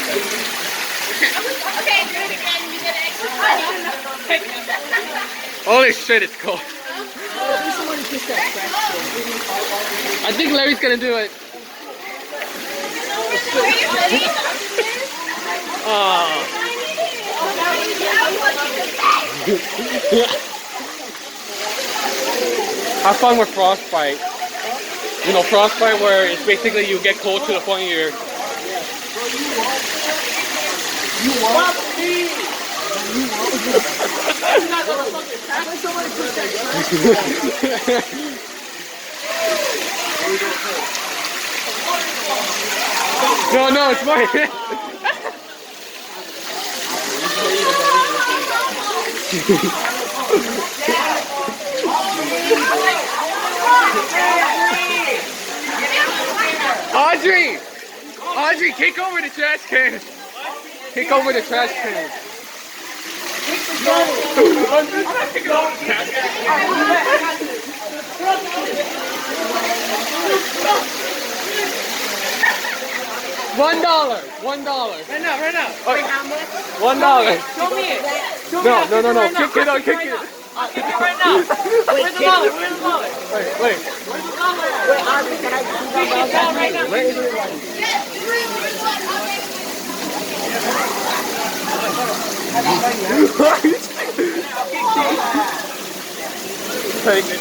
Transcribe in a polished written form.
Okay, do it again. You get an extra. Holy shit, it's cold. I think Larry's gonna do it. Oh. Have fun with frostbite. You know, frostbite where it's basically you get cold to the point you're... No, it's mine. Audrey, kick over the trash can. Kick over the trash can. $1. $1. Right now. Wait, how much? $1. Show me it. Show me No. it. Kick it. I'll give you right now. Where's the wallet? Wait. Where's the wallet? Wait, Audrey, can I see Kick it down right now. Where is it? Take it.